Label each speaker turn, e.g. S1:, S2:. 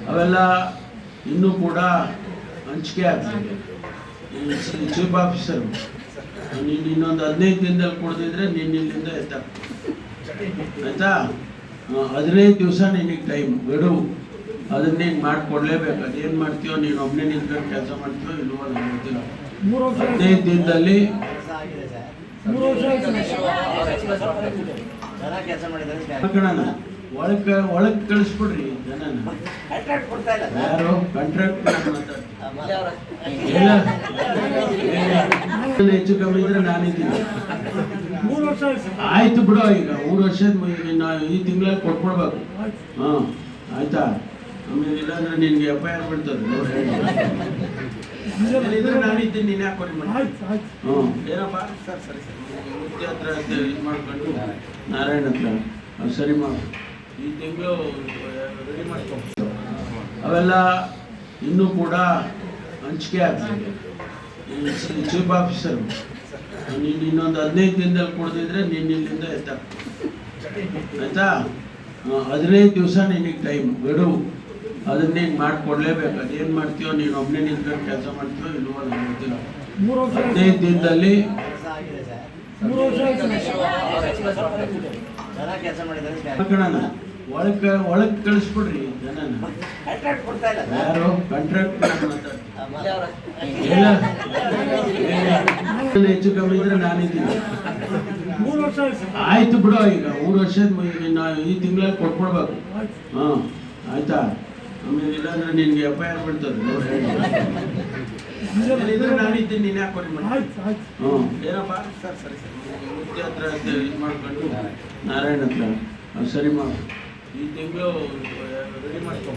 S1: ಅವೆಲ್ಲ ಇನ್ನೂ ಕೂಡ ಹಂಚಿಕೆ ಆಗ್ತದೆ. ಚೀಫ್ ಆಫೀಸರ್ ನೀನು ಇನ್ನೊಂದು 15 ದಿನದಲ್ಲಿ ಕೊಡದಿದ್ರೆ ನೀನು ಇಲ್ಲಿಂದ ಆಯಿತಾ. 15 ದಿವಸ ನಿನಗೆ ಟೈಮ್ ಗಡುವು, ಅದನ್ನ ನೀನು ಮಾಡಿಕೊಡ್ಲೇಬೇಕು. ಅದೇನು ಮಾಡ್ತೀಯೋ ನೀನು ಒಬ್ಬನೇ ನಿಂತ್ಕೊಂಡು ಕೆಲಸ ಮಾಡ್ತೀಯೋ ಇಲ್ವೋ ನನಗೆ ಗೊತ್ತಿಲ್ಲ. 15 ದಿನದಲ್ಲಿ ಒಳಗೆ ಕಳಿಸ್ಬಿಡ್ರಿ ಜನನ. ಯಾರು ಕಾಂಟ್ರಾಕ್ಟ್ ಹೆಚ್ಚು ಕಮ್ಮಿ ಇದ್ರೆ ನಾನಿದ್ದೀನಿ. ಆಯ್ತು ಬಿಡು, ಈಗ 3 ವರ್ಷದ ಈ ತಿಂಗಳಲ್ಲಿ ಕೊಟ್ಬಿಡ್ಬೇಕು. ಹಾಂ ಆಯ್ತಾ. ಆಮೇಲೆ ಇಲ್ಲಾಂದ್ರೆ ನಿನ್ಗೆ FIR ಬಿಡ್ತದೆ. ಇದ್ರೆ ನಾನಿದ್ದೀನಿ, ನೀನು ಯಾಕೆ ಕೊಡಿ ಮಾಡಿ. ಹ್ಞೂ ಏನಪ್ಪ ಸರ್ ಸರಿ ಸರಿ ಮುಖ್ಯ ಹತ್ರ ಇದು ಮಾಡ್ಕೊಂಡು ನಾರಾಯಣ ಹತ್ರ ಸರಿ ಮಾಡು. ಈ ತಿಂಗಳು ರೆಡಿ ಮಾಡ್ಕೊ. ಅವೆಲ್ಲ ಇನ್ನೂ ಕೂಡ ಹಂಚಿಕೆ ಆಗ್ತದೆ. ಚೀಫ್ ಆಫೀಸರ್ ನೀನು ಇನ್ನೊಂದು 15 ದಿನದಲ್ಲಿ ಕೊಡದಿದ್ರೆ ನೀನು ಇಲ್ಲಿಂದ ಆಯಿತಾ. 15 ದಿವಸ ನಿನಗೆ ಟೈಮ್ ಗಡುವು, ಅದನ್ನ ನೀನು ಮಾಡಿಕೊಡ್ಲೇಬೇಕು. ಅದೇನು ಮಾಡ್ತೀಯೋ ನೀನು ಒಬ್ಬನೇ ನಿಂತ್ಕೊಂಡು ಕೆಲಸ ಮಾಡ್ತೀಯೋ ಇಲ್ವೋ ನನಗೆ ಗೊತ್ತಿಲ್ಲ. 15 ದಿನದಲ್ಲಿ ಒಳಗೆ ಕಳಿಸ್ಬಿಡ್ರಿ ಜನನ. ಯಾರು ಕಾಂಟ್ರಾಕ್ಟ್ ಹೆಚ್ಚು ಕಮ್ಮಿ ಇದ್ರೆ ನಾನಿದ್ದೀನಿ. ಆಯ್ತು ಬಿಡು, ಈಗ 3 ವರ್ಷದ ಈ ತಿಂಗಳಲ್ಲಿ ಕೊಟ್ಬಿಡ್ಬೇಕು. ಹಾಂ ಆಯ್ತಾ. ಆಮೇಲೆ ಇಲ್ಲಾಂದ್ರೆ ನಿನ್ಗೆ FIR ಬಿಡ್ತದೆ. ಇದ್ರೆ ನಾನಿದ್ದೀನಿ, ನೀನು ಯಾಕೆ ಕೊಡಿ ಮಾಡಿ. ಹ್ಞೂ ಏನಪ್ಪ ಸರ್ ಸರಿ ಸರಿ ಮುಖ್ಯ ಹತ್ರ ಇದು ಮಾಡ್ಕೊಂಡು ನಾರಾಯಣ ಹತ್ರ ಸರಿ ಮಾಡು. ಈ ತಿಂಗಳು ರೆಡಿ ಮಾಡ್ಕೊ.